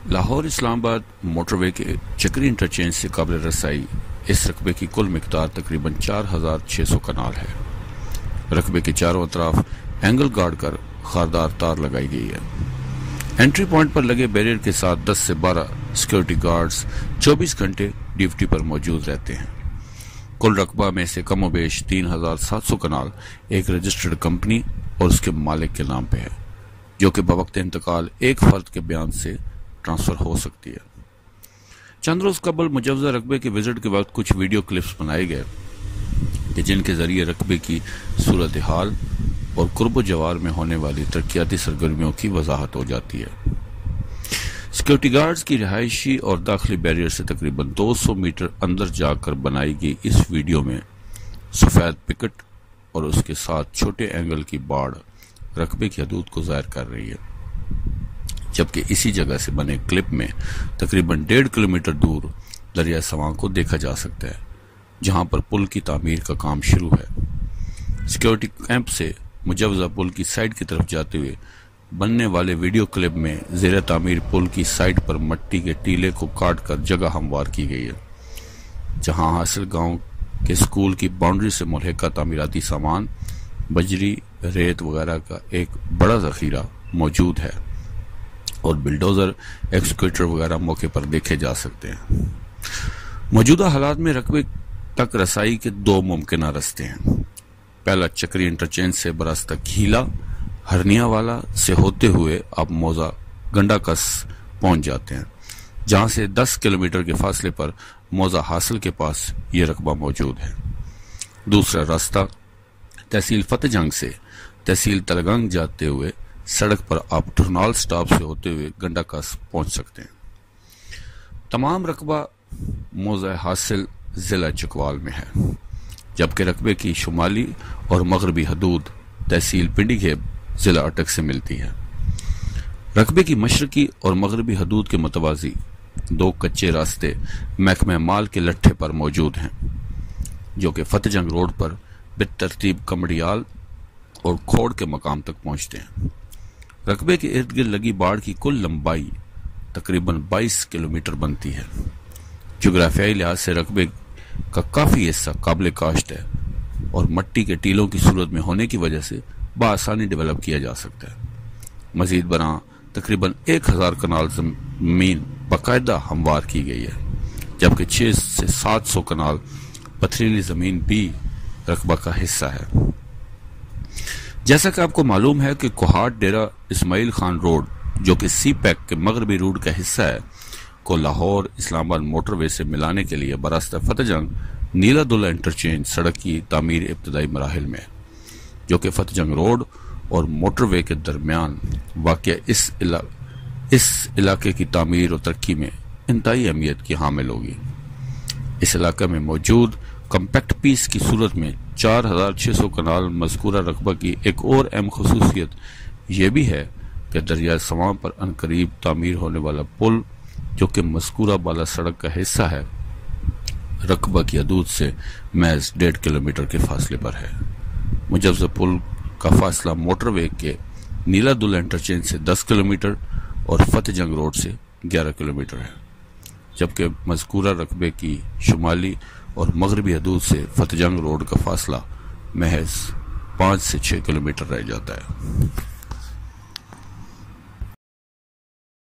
لاہور اسلام آباد موٹر وے کے چکری انٹرچینج سے قابل رسائی اس رقبے کی کل مقدار تقریباً 4600 کنال ہے۔ رقبے کے چاروں اطراف اینگل گارڈ کر خاردار تار لگائی گئی ہے۔ انٹری پوائنٹ پر لگے بیریئر کے ساتھ 10 سے 12 سیکیورٹی گارڈز 24 گھنٹے ڈیوٹی پر موجود رہتے ہیں۔ کل رقبہ میں سے کم و بیش 3700 کنال ایک رجسٹرڈ کمپنی اور اس کے مالک کے نام پہ ہے، جو کہ بوقت انتقال ایک فرد کے بیان سے ٹرانسفر ہو سکتی ہے۔ چند روز قبل مجوزہ رقبے کے وزٹ کے وقت کچھ ویڈیو کلپس بنائے گئے کہ جن کے ذریعے رقبے کی صورتحال اور قرب و جوار میں ہونے والی ترقیاتی سرگرمیوں کی وضاحت ہو جاتی ہے۔ سیکیورٹی گارڈز کی رہائشی اور داخلی بیریئر سے تقریباً 200 میٹر اندر جا کر بنائی گئی اس ویڈیو میں سفید پکٹ اور اس کے ساتھ چھوٹے اینگل کی باڑ رقبے کی حدود کو ظاہر کر رہی ہے، جبکہ اسی جگہ سے بنے کلپ میں تقریباً 1.5 کلومیٹر دور دریائے سواں کو دیکھا جا سکتا ہے، جہاں پر پل کی تعمیر کا کام شروع ہے۔ سیکیورٹی کیمپ سے مجوزہ پل کی سائڈ کی طرف جاتے ہوئے بننے والے ویڈیو کلپ میں زیر تعمیر پل کی سائڈ پر مٹی کے ٹیلے کو کاٹ کر جگہ ہموار کی گئی ہے، جہاں حاصل گاؤں کے سکول کی باؤنڈری سے ملحقہ تعمیراتی سامان، بجری، ریت وغیرہ کا ایک بڑا ذخیرہ موجود ہے اور بلڈوزر، ایکسکیویٹر وغیرہ موقع پر دیکھے جا سکتے ہیں۔ موجودہ حالات میں رقبے تک رسائی کے 2 ممکنہ رستے ہیں۔ پہلا چکری انٹرچینج سے براستہ کھیلا ہرنیا والا سے ہوتے ہوئے آپ موزہ گنڈا کس پہنچ جاتے ہیں، جہاں سے 10 کلومیٹر کے فاصلے پر موزہ حاصل کے پاس یہ رقبہ موجود ہے۔ دوسرا راستہ تحصیل فتح جنگ سے تحصیل تلگنگ جاتے ہوئے سڑک پر آپ ٹرنال سٹاپ سے ہوتے ہوئے گنڈا کس پہنچ سکتے ہیں۔ تمام رقبہ موزہ حاصل ضلع چکوال میں ہے، جبکہ رقبے کی شمالی اور مغربی حدود تحصیل پنڈی گھیب ضلع اٹک سے ملتی ہے۔ رقبے کی مشرقی اور مغربی حدود کے متوازی 2 کچے راستے محکمہ مال کے لٹھے پر موجود ہیں، جو کہ فتح جنگ روڈ پر بالترتیب کمڑیال اور کھوڑ کے مقام تک پہنچتے ہیں۔ رقبے کے ارد گرد لگی باڑ کی کل لمبائی تقریباً 22 کلومیٹر بنتی ہے۔ جغرافیائی لحاظ سے رقبے کا کافی حصہ قابل کاشت ہے اور مٹی کے ٹیلوں کی صورت میں ہونے کی وجہ سے بآسانی ڈیولپ کیا جا سکتا ہے۔ مزید برآں تقریباً 1000 کنال زمین باقاعدہ ہموار کی گئی ہے، جبکہ 600 سے 700 کنال پتھریلی زمین بھی رقبہ کا حصہ ہے۔ جیسا کہ آپ کو معلوم ہے کہ کوہاٹ ڈیرہ اسماعیل خان روڈ، جو کہ سی پیک کے مغربی روٹ کا حصہ ہے، کو لاہور اسلام آباد موٹر وے سے ملانے کے لیے براستہ فتح جنگ نیلا دلہ انٹرچینج سڑک کی تعمیر ابتدائی مراحل میں ہے، جو کہ فتح جنگ روڈ اور موٹر وے کے درمیان واقع اس علاقے کی تعمیر اور ترقی میں انتہائی اہمیت کی حامل ہوگی۔ اس علاقے میں موجود کمپیکٹ پیس کی صورت میں 4600 کنال مذکورہ رقبہ کی ایک اور اہم خصوصیت یہ بھی ہے کہ دریائے سواں پر عنقریب تعمیر ہونے والا پل، جو کہ مذکورہ بالا سڑک کا حصہ ہے، رقبہ کی حدود سے محض 1.5 کلومیٹر کے فاصلے پر ہے۔ مجوزہ پل کا فاصلہ موٹر وے کے نیلا دلہ انٹرچینج سے 10 کلومیٹر اور فتح جنگ روڈ سے 11 کلومیٹر ہے، جبکہ مذکورہ رقبے کی شمالی اور مغربی حدود سے فتح جنگ روڈ کا فاصلہ محض 5 سے 6 کلومیٹر رہ جاتا ہے۔